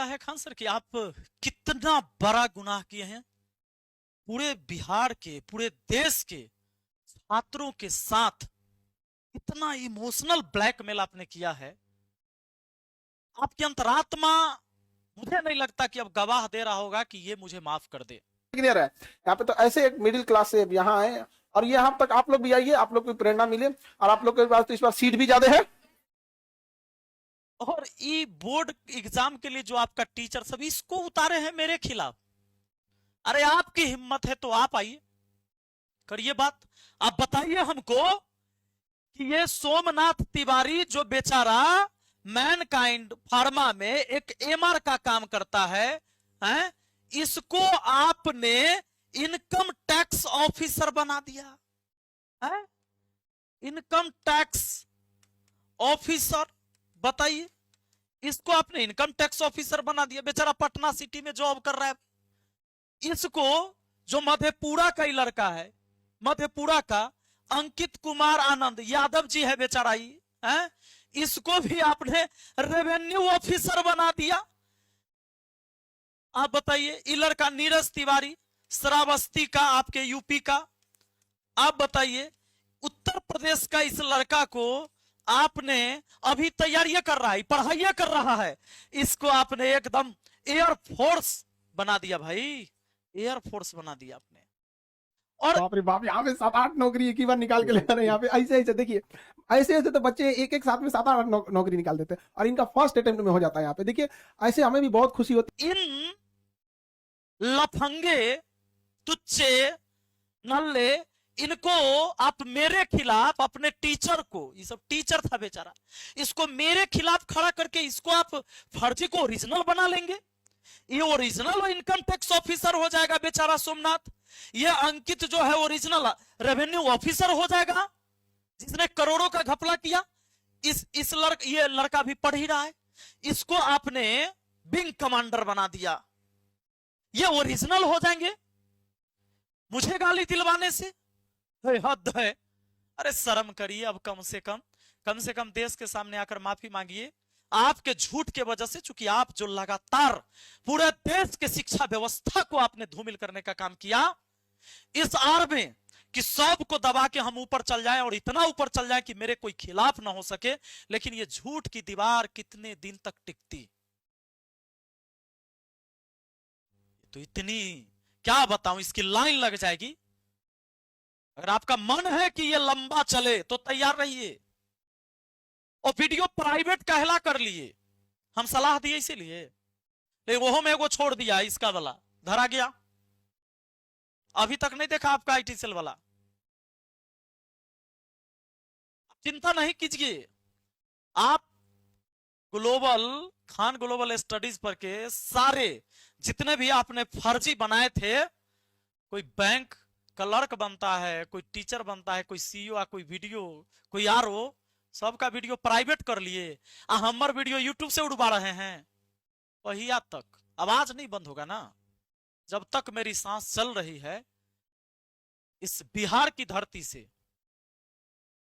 है खान सर कि आप कितना बड़ा गुनाह किए हैं, पूरे बिहार के, पूरे देश के छात्रों के साथ इतना इमोशनल ब्लैकमेल आपने किया है। आपकी अंतरात्मा मुझे नहीं लगता कि अब गवाह दे रहा होगा कि ये मुझे माफ कर दे। क्लियर है। यहाँ पे तो ऐसे एक मिडिल क्लास से यहाँ आए और यहाँ तक आप लोग भी आइए, आप लोग को प्रेरणा मिले और आप लोग के पास तो इस बार सीट भी ज्यादा है। और ई बोर्ड एग्जाम के लिए जो आपका टीचर सब इसको उतारे हैं मेरे खिलाफ। अरे आपकी हिम्मत है तो आप आइए, करिए बात। आप बताइए हमको कि ये सोमनाथ तिवारी जो बेचारा मैनकाइंड फार्मा में एक एमआर का काम करता है, इसको आपने इनकम टैक्स ऑफिसर बना दिया है। इनकम टैक्स ऑफिसर, बताइए, इसको आपने इनकम टैक्स ऑफिसर बना दिया। बेचारा पटना सिटी में जॉब कर रहा है। इसको जो मधेपुरा का ही लड़का है, मधेपुरा का अंकित कुमार आनंद यादव जी है बेचारा ही है, इसको भी आपने रेवेन्यू ऑफिसर बना दिया। आप बताइए, ये लड़का नीरज तिवारी श्रावस्ती का, आपके यूपी का, आप बताइए उत्तर प्रदेश का इस लड़का को आपने अभी तैयारियां कर रहा है, पढ़ाइयां कर रहा है, इसको आपने एकदम एयरफोर्स बना दिया भाई, एयरफोर्स बना दिया आपने। और बाप रे बाप, यहाँ पे 7-8 नौकरी एक ही बार निकाल के ले रहे हैं। यहाँ पे ऐसे ऐसे देखिए, ऐसे ऐसे तो बच्चे एक एक साथ में 7-8 नौकरी निकाल देते हैं और इनका फर्स्ट अटेम्प्ट में हो जाता है। यहाँ पे देखिए, ऐसे हमें भी बहुत खुशी होती है। इन लफंगे तुच्चे नल्ले इनको आप मेरे खिलाफ, अपने टीचर को, ये सब टीचर था बेचारा, इसको मेरे खिलाफ खड़ा करके इसको आप फर्जी को ओरिजिनल बना लेंगे। ये ओरिजिनल इनकम टैक्स ऑफिसर हो जाएगा बेचारा सोमनाथ। ये अंकित जो है ओरिजिनल रेवेन्यू ऑफिसर हो जाएगा, जिसने करोड़ों का घपला किया। ये लड़का भी पढ़ ही रहा है, इसको आपने विंग कमांडर बना दिया। ये ओरिजिनल हो जाएंगे मुझे गाली दिलवाने से, हद है। अरे शर्म करिए अब, कम से कम देश के सामने आकर माफी मांगिए। आपके झूठ के वजह से, चूंकि आप जो लगातार पूरे देश के शिक्षा व्यवस्था को आपने धूमिल करने का काम किया, इस आड़ में कि सबको दबा के हम ऊपर चल जाएं और इतना ऊपर चल जाएं कि मेरे कोई खिलाफ ना हो सके, लेकिन ये झूठ की दीवार कितने दिन तक टिकती, तो इतनी क्या बताऊं, इसकी लाइन लग जाएगी। अगर आपका मन है कि ये लंबा चले तो तैयार रहिए। और वीडियो प्राइवेट कहला कर लिए, हम सलाह दिए इसीलिए, लेकिन वो में एगो छोड़ दिया, इसका वाला धरा गया। अभी तक नहीं देखा आपका आईटी सेल वाला। चिंता नहीं कीजिए, आप खान ग्लोबल स्टडीज पर के सारे जितने भी आपने फर्जी बनाए थे, कोई बैंक क्लर्क बनता है, कोई टीचर बनता है, कोई सीईओ, कोई वीडियो, कोई आरओ, सबका वीडियो प्राइवेट कर लिए। हमार वीडियो यूट्यूब से उड़वा रहे हैं। वही आज तक आवाज नहीं बंद होगा ना, जब तक मेरी सांस चल रही है इस बिहार की धरती से।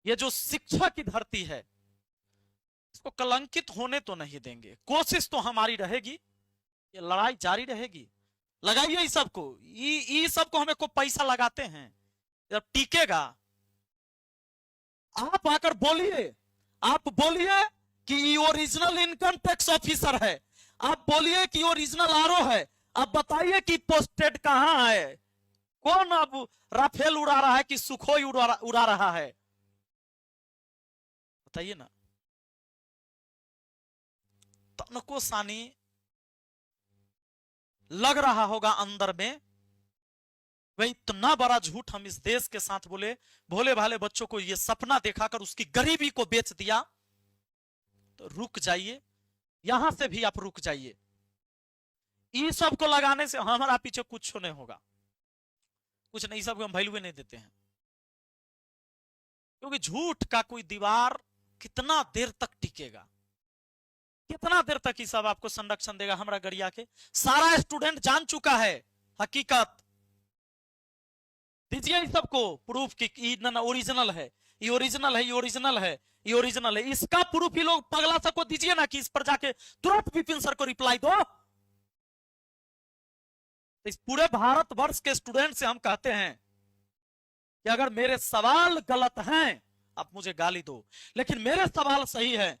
ये जो शिक्षा की धरती है, इसको कलंकित होने तो नहीं देंगे। कोशिश तो हमारी रहेगी, ये लड़ाई जारी रहेगी। लगाइए इस सबको, ये सबको हमें को पैसा लगाते हैं, जब टिकेगा आप आकर बोलिए, आप बोलिए कि ओरिजिनल इनकम टैक्स ऑफिसर है, आप बोलिए कि ओरिजिनल आरओ है, आप बताइए कि पोस्टेड कहां है, कौन अब राफेल उड़ा रहा है कि सुखोई उड़ा रहा है, बताइए ना। तनको सानी लग रहा होगा अंदर में, वह इतना बड़ा झूठ हम इस देश के साथ बोले, भोले भाले बच्चों को ये सपना दिखाकर उसकी गरीबी को बेच दिया। तो रुक जाइए, यहां से भी आप रुक जाइए। ये सब को लगाने से हमारा पीछे कुछ नहीं होगा, कुछ नहीं, सब हम वैल्यू नहीं देते हैं, क्योंकि झूठ का कोई दीवार कितना देर तक टिकेगा, कितना देर तक ये सब आपको संरक्षण देगा। हमारा गरिया के सारा स्टूडेंट जान चुका है हकीकत। दीजिए इस सबको प्रूफ कि ओरिजिनल है, ये ओरिजिनल है, ये ओरिजिनल है, ये ओरिजिनल है। इसका प्रूफ ही लोग पगला सबको दीजिए ना, कि इस पर जाके तुरंत विपिन सर को रिप्लाई दो। इस पूरे भारतवर्ष के स्टूडेंट से हम कहते हैं कि अगर मेरे सवाल गलत हैं आप मुझे गाली दो, लेकिन मेरे सवाल सही है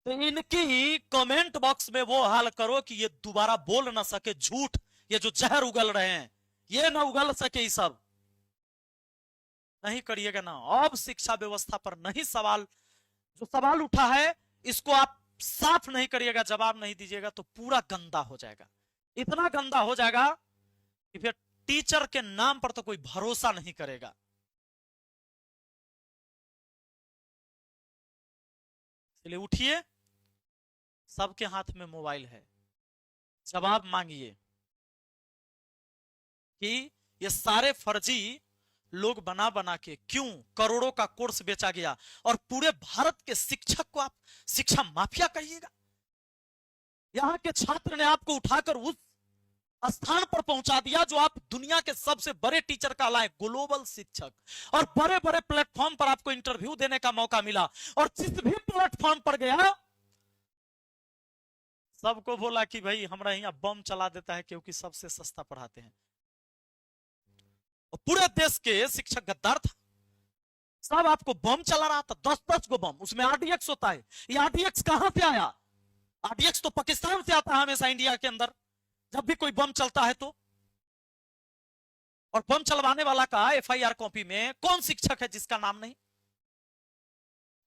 तो इनकी कमेंट बॉक्स में वो हाल करो कि ये दोबारा बोल ना सके झूठ, ये जो जहर उगल रहे हैं ये ना उगल सके। ये सब नहीं करिएगा ना। अब शिक्षा व्यवस्था पर नहीं सवाल, जो सवाल उठा है इसको आप साफ नहीं करिएगा, जवाब नहीं दीजिएगा तो पूरा गंदा हो जाएगा। इतना गंदा हो जाएगा कि फिर टीचर के नाम पर तो कोई भरोसा नहीं करेगा। इसलिए उठिए, सबके हाथ में मोबाइल है, जवाब मांगिए कि ये सारे फर्जी लोग बना बना के क्यों करोड़ों का कोर्स बेचा गया और पूरे भारत के शिक्षक को आप शिक्षा माफिया कहिएगा। यहां के छात्र ने आपको उठाकर उस स्थान पर पहुंचा दिया जो आप दुनिया के सबसे बड़े टीचर कहलाए, ग्लोबल शिक्षक, और बड़े बड़े प्लेटफॉर्म पर आपको इंटरव्यू देने का मौका मिला और जिस भी प्लेटफॉर्म पर गया सबको बोला कि भाई हमारा यहाँ बम चला देता है क्योंकि सबसे सस्ता पढ़ाते हैं। और पूरे देश के शिक्षक गद्दार था, सब आपको बम चला रहा था, 10-10 को बम, उसमें आरडीएक्स होता है। ये आरडीएक्स कहां से आया? आरडीएक्स तो पाकिस्तान से आता है हमेशा इंडिया के अंदर जब भी कोई बम चलता है तो। और बम चलवाने वाला का एफआईआर कॉपी में कौन शिक्षक है जिसका नाम नहीं?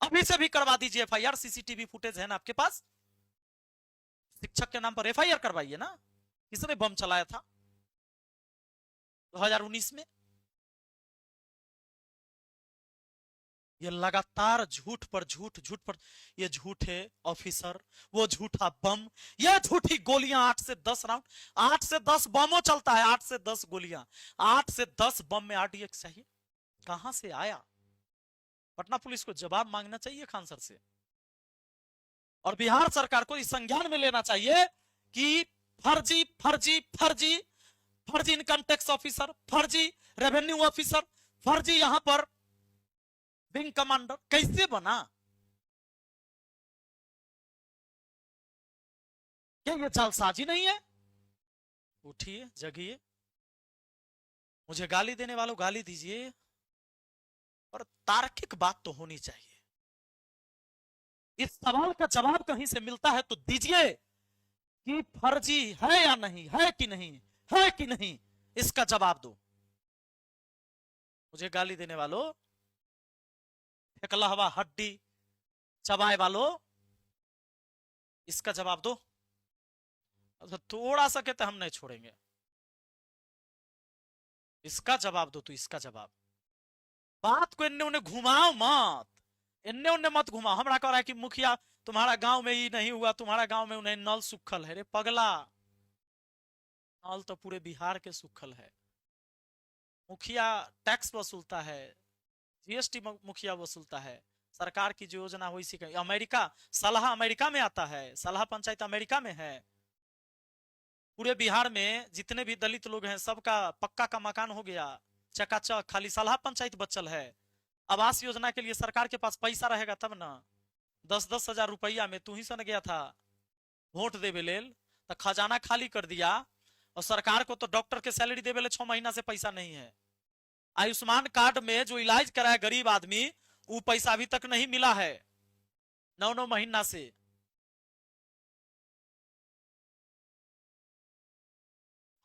अभी से भी करवा दीजिए एफआईआर, सीसीटीवी फुटेज है ना आपके पास, शिक्षक के नाम पर एफआईआर करवाइए ना। किसने बम चलाया था 2019 में? ये लगातार झूठ पर झूठ, झूठ पर ये झूठे ऑफिसर, वो झूठा बम, ये झूठी गोलियां, 8 से 10 राउंड, 8 से 10 बमों चलता है, 8 से 10 गोलियां, 8 से 10 बम में आरडीएक्स चाहिए, कहां से आया? पटना पुलिस को जवाब मांगना चाहिए खान सर से, और बिहार सरकार को इस संज्ञान में लेना चाहिए कि फर्जी फर्जी फर्जी फर्जी इनकम टैक्स ऑफिसर, फर्जी रेवेन्यू ऑफिसर, फर्जी यहां पर विंग कमांडर कैसे बना? क्या ये जालसाजी नहीं है? उठिए, जगिए, मुझे गाली देने वालों गाली दीजिए, और तार्किक बात तो होनी चाहिए। इस सवाल का जवाब कहीं से मिलता है तो दीजिए कि फर्जी है या नहीं, है कि नहीं, है कि नहीं, इसका जवाब दो। मुझे गाली देने वालों, एकलहवा हड्डी चबाए वालों, इसका जवाब दो। थोड़ा सा कहते हम नहीं छोड़ेंगे, इसका जवाब दो। तो इसका जवाब, बात को इन्ने उन्ने घुमाओ मत, इन्ने उन्ने मत घुमाओ। हमरा कह रहा है कि मुखिया तुम्हारा गांव में ही नहीं हुआ, तुम्हारा गांव में उन्हें नल सुखल है। रे पगला, नल तो पूरे बिहार के सुखल है। मुखिया टैक्स वसूलता है, जीएसटी मुखिया वसूलता है, सरकार की जो योजना हो इसी का। अमेरिका, सलाह अमेरिका में आता है, सलाह पंचायत अमेरिका में है। पूरे बिहार में जितने भी दलित लोग हैं सबका पक्का का मकान हो गया, चकाचक, खाली सलाह पंचायत बचल है। आवास योजना के लिए सरकार के पास पैसा रहेगा तब ना। 10-10 हजार रुपया में तू ही सन गया था वोट देवे लेल, तो खजाना खाली कर दिया, और सरकार को तो डॉक्टर के सैलरी देवे ले 6 महीना से पैसा नहीं है। आयुष्मान कार्ड में जो इलाज कराया गरीब आदमी, वो पैसा अभी तक नहीं मिला है 9-9 महीना से।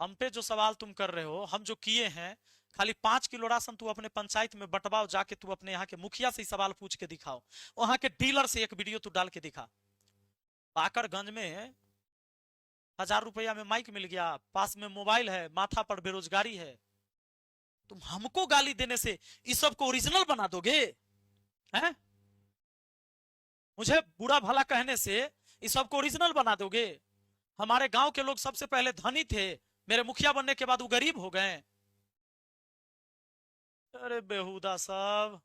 हम पे जो सवाल तुम कर रहे हो, हम जो किए हैं, खाली 5 किलो राशन तू अपने पंचायत में बंटवाओ, जाके तू अपने यहाँ के मुखिया से सवाल पूछ के दिखाओ, वहां के डीलर से एक वीडियो तू डाल के दिखा। बाकरगंज में 1000 रुपया में माइक मिल गया, पास में मोबाइल है, माथा पर बेरोजगारी है। तुम हमको गाली देने से इस सब को ओरिजिनल बना दोगे हैं? मुझे बुरा भला कहने से इस सब को ओरिजिनल बना दोगे? हमारे गांव के लोग सबसे पहले धनी थे, मेरे मुखिया बनने के बाद वो गरीब हो गए। अरे बेहुदा सब।